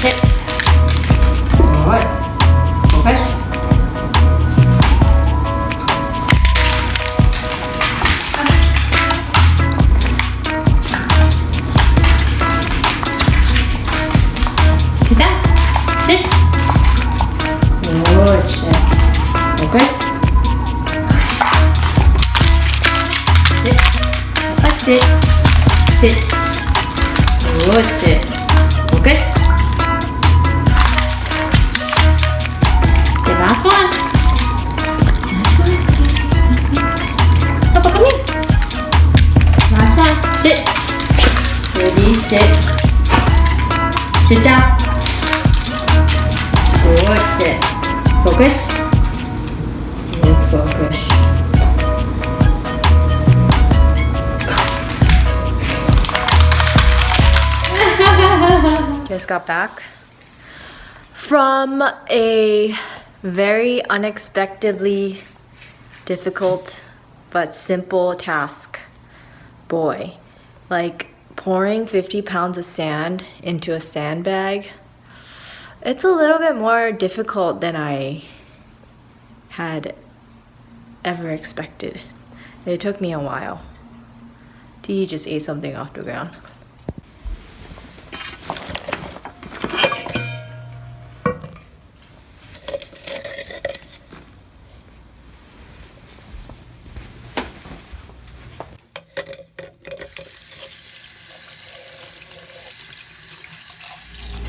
Sit. Good. Focus. Sit down. Sit. Good. Sit. Focus. Sit. Focus. Sit. Sit. Good. Sit. Focus. Okay, last one. Papa, come here. Last one. Sit. Ready, sit. Sit down. Good, sit. Focus. Good focus. Just got back from a very unexpectedly difficult but simple task. Boy, like pouring 50 pounds of sand into a sandbag, it's a little bit more difficult than I had ever expected. It took me a while. T just ate something off the ground.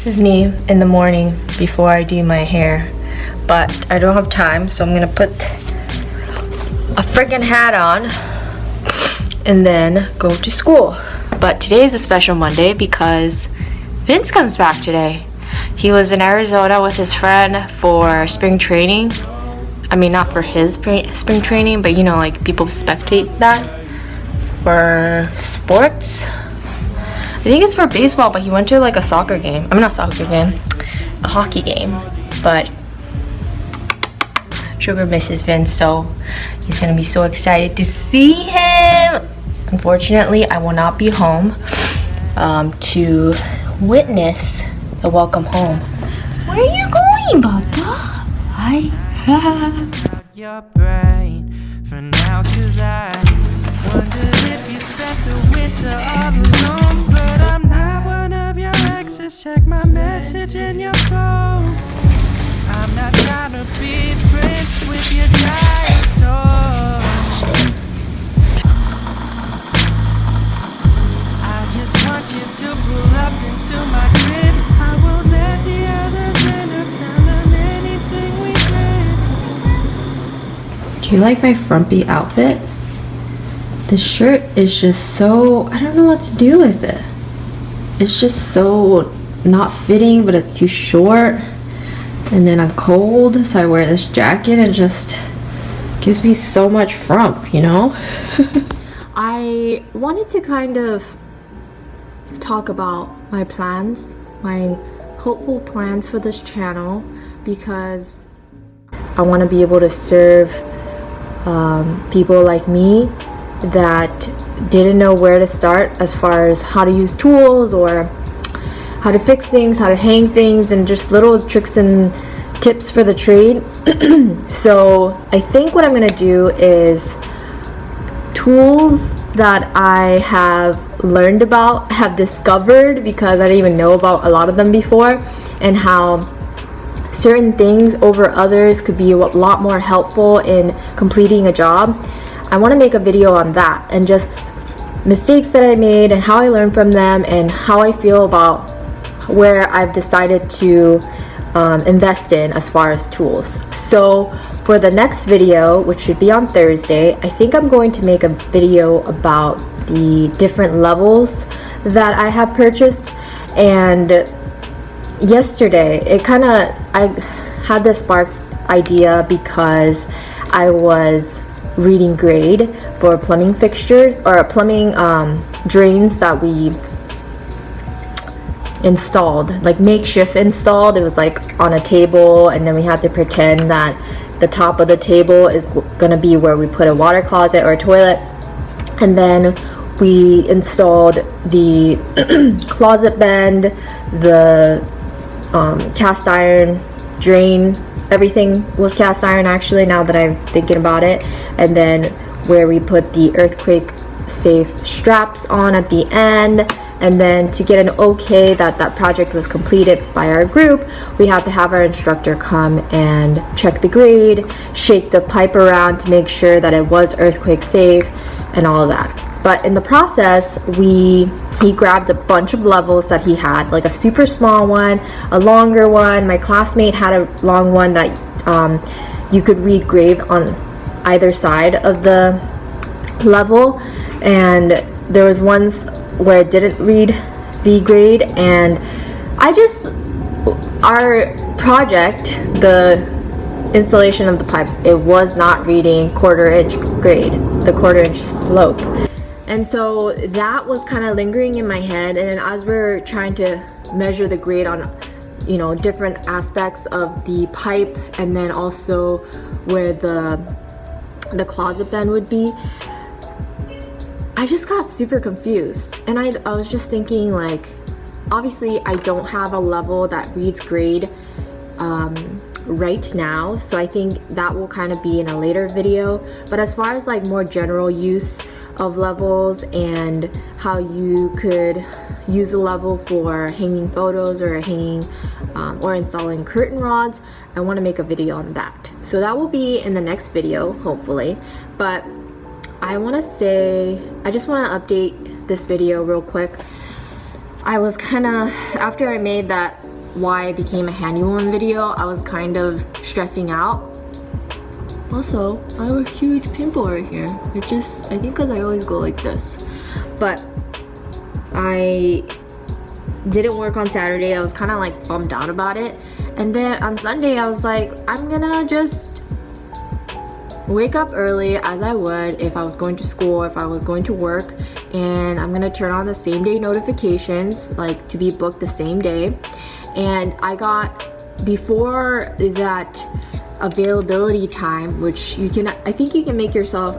This is me in the morning before I do my hair, but I don't have time, so I'm gonna put a freaking hat on and then go to school. But today is a special Monday because Vince comes back today. He was in Arizona with his friend for spring training. I mean, not for his spring training, but you know, like people spectate that for sports. I think it's for baseball, but he went to like a soccer game. I mean, not soccer game, a hockey game. But Sugar misses Vince, so he's gonna be so excited to see him. Unfortunately, I will not be home to witness the welcome home. Where are you going, Papa? Hi. Your brain for now, 'cause I wondered if you spent the winter all alone. But I'm not one of your exes. Check my message in your phone. I'm not trying to be friends with your giant toes. I just want you to pull up into my crib. I won't let the others in or tell them anything we did. Do you like my frumpy outfit? The shirt is just so, I don't know what to do with it. It's just so not fitting, but it's too short. And then I'm cold, so I wear this jacket and it just gives me so much frump, you know? I wanted to kind of talk about my plans, my hopeful plans for this channel, because I want to be able to serve people like me that didn't know where to start as far as how to use tools or how to fix things, how to hang things, and just little tricks and tips for the trade. So I think what I'm gonna do is tools that I have learned about, have discovered, because I didn't even know about a lot of them before, and how certain things over others could be a lot more helpful in completing a job. I want to make a video on that and just mistakes that I made and how I learned from them and how I feel about where I've decided to invest in as far as tools. So for the next video, which should be on Thursday, I think I'm going to make a video about the different levels that I have purchased. And yesterday, I had this spark idea because I was reading grade for plumbing fixtures or plumbing drains that we installed, like makeshift installed. It was like on a table, and then we had to pretend that the top of the table is gonna be where we put a water closet or a toilet, and then we installed the closet bend, the cast iron drain. Everything was cast iron actually, now that I'm thinking about it. And then where we put the earthquake safe straps on at the end. And then to get an okay that project was completed by our group, we had to have our instructor come and check the grade, shake the pipe around to make sure that it was earthquake safe and all of that. But in the process, he grabbed a bunch of levels that he had, like a super small one, a longer one. My classmate had a long one that you could read grade on either side of the level, and there was ones where it didn't read the grade. And our project, the installation of the pipes, it was not reading quarter-inch grade, the quarter-inch slope. And so that was kind of lingering in my head. And then as we're trying to measure the grade on, you know, different aspects of the pipe, and then also where the closet bend would be, I just got super confused. And I was just thinking, like, obviously I don't have a level that reads grade right now, so I think that will kind of be in a later video. But as far as like more general use of levels and how you could use a level for hanging photos or hanging or installing curtain rods, I want to make a video on that. So that will be in the next video, hopefully. But I just want to update this video real quick. I was kind of, after I made that why I became a handywoman video, I was kind of stressing out. Also, I have a huge pimple right here. It's just, I think because I always go like this. But I didn't work on Saturday. I was kind of like bummed out about it. And then on Sunday, I was like, I'm gonna just wake up early as I would if I was going to school, if I was going to work, and I'm gonna turn on the same day notifications, like to be booked the same day. And I got, before that availability time, which I think you can make yourself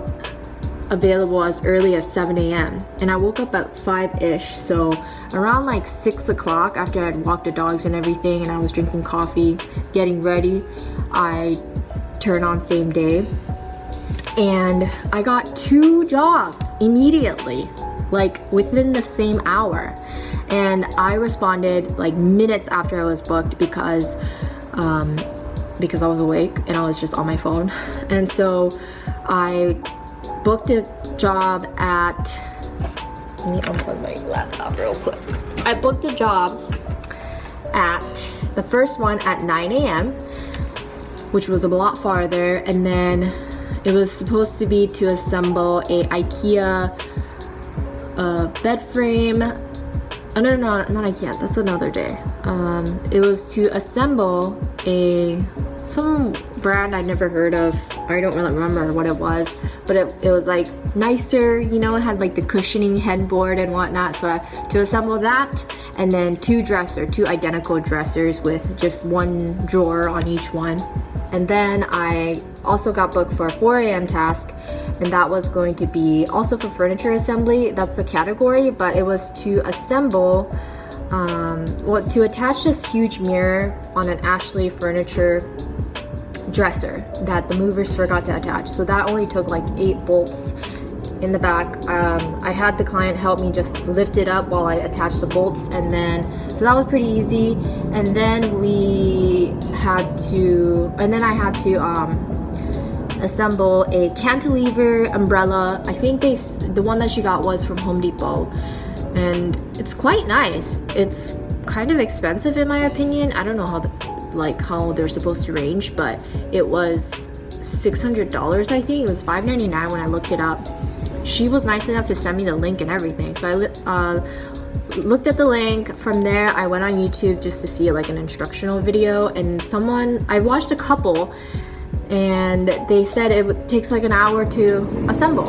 available as early as 7 a.m. and I woke up at 5-ish, so around like 6 o'clock, after I'd walked the dogs and everything and I was drinking coffee, getting ready, I turned on same day. And I got 2 jobs immediately, like within the same hour. And I responded like minutes after I was booked because I was awake and I was just on my phone. And so I booked a job at, let me unplug my laptop real quick. I booked a job at the first one at 9 a.m., which was a lot farther. And then it was supposed to be to assemble a IKEA bed frame. Oh, no, not IKEA, that's another day. It was to assemble some brand I'd never heard of. I don't really remember what it was, but it was like nicer, you know, it had like the cushioning headboard and whatnot. So to assemble that, and then 2 identical dressers with just 1 drawer on each one. And then I also got booked for a 4 a.m. task, and that was going to be also for furniture assembly. That's the category, but it was to assemble, to attach this huge mirror on an Ashley furniture dresser that the movers forgot to attach. So that only took like 8 bolts in the back. I had the client help me just lift it up while I attached the bolts, and then so that was pretty easy. And then I had to assemble a cantilever umbrella. I think the one that she got was from Home Depot, and it's quite nice. It's kind of expensive in my opinion. I don't know how they're supposed to range, but it was $600. I think it was $5.99 when I looked it up. She was nice enough to send me the link and everything, so I looked at the link. From there I went on YouTube just to see like an instructional video, and I watched a couple, and they said it takes like an hour to assemble.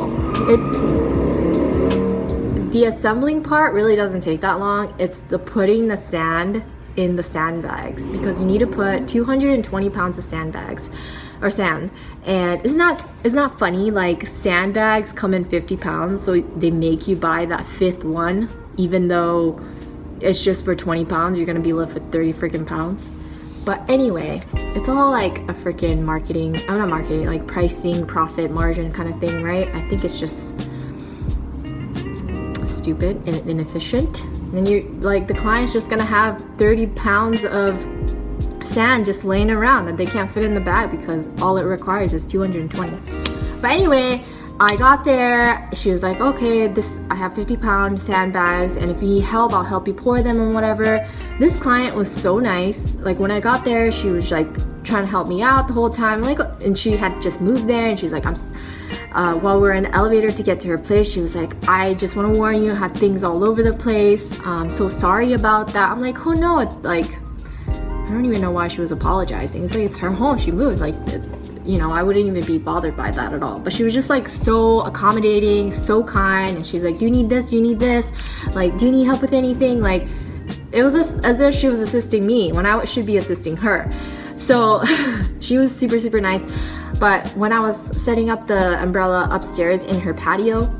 The assembling part really doesn't take that long. It's the putting the sand in the sandbags, because you need to put 220 pounds of sand. And isn't that funny? Like, sandbags come in 50 pounds, so they make you buy that 5th one, even though it's just for 20 pounds, you're gonna be left with 30 freaking pounds. But anyway, it's all like a freaking marketing, I'm not marketing, like pricing, profit, margin kind of thing, right? I think it's just stupid and inefficient. And you like, the client's just gonna have 30 pounds of sand just laying around that they can't fit in the bag because all it requires is 220. But anyway, I got there, she was like, okay, I have 50-pound sandbags, and if you need help, I'll help you pour them and whatever. This client was so nice. Like when I got there, she was like trying to help me out the whole time, like, and she had just moved there, and she's like, while we were in the elevator to get to her place, she was like, I just want to warn you, I have things all over the place. I'm so sorry about that. I'm like, oh no, I don't even know why she was apologizing. It's like, it's her home, she moved, like, you know, I wouldn't even be bothered by that at all. But she was just like so accommodating, so kind, and she's like, do you need this, do you need this, like, do you need help with anything? Like, it was as if she was assisting me when I should be assisting her. So she was super, super nice. But when I was setting up the umbrella upstairs in her patio,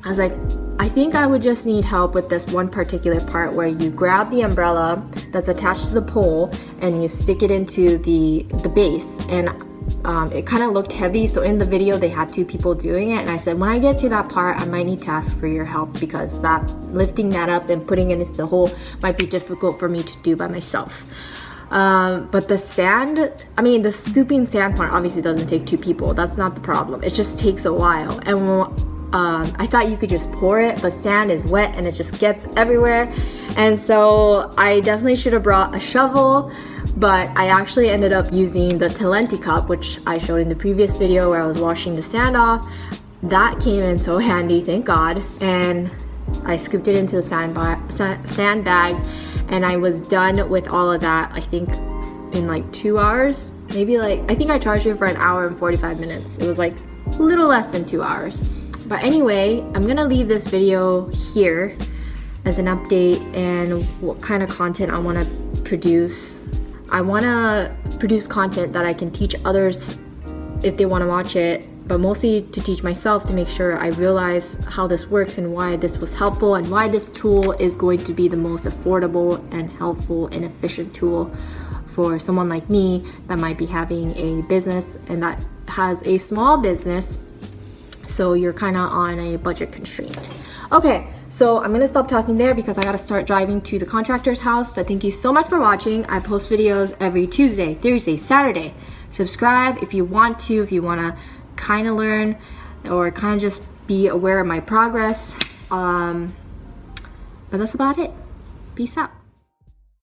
I was like, I think I would just need help with this one particular part where you grab the umbrella that's attached to the pole and you stick it into the base, and it kind of looked heavy, so in the video they had 2 people doing it, and I said, when I get to that part, I might need to ask for your help because lifting that up and putting it into the hole might be difficult for me to do by myself. But the scooping sand part obviously doesn't take 2 people. That's not the problem. It just takes a while. And I thought you could just pour it, but sand is wet and it just gets everywhere. And so I definitely should have brought a shovel, but I actually ended up using the Talenti cup, which I showed in the previous video where I was washing the sand off. That came in so handy, thank God. And I scooped it into the sandbags, and I was done with all of that, I think in like 2 hours. Maybe I think I charged her for 1 hour and 45 minutes. It was like a little less than 2 hours. But anyway, I'm gonna leave this video here as an update and what kind of content I want to produce. I want to produce content that I can teach others if they want to watch it, but mostly to teach myself, to make sure I realize how this works and why this was helpful and why this tool is going to be the most affordable and helpful and efficient tool for someone like me that might be having a business and that has a small business, so you're kind of on a budget constraint. Okay, so I'm gonna stop talking there because I gotta start driving to the contractor's house. But thank you so much for watching. I post videos every Tuesday, Thursday, Saturday. Subscribe if you want to kind of learn or kind of just be aware of my progress. But that's about it. Peace out.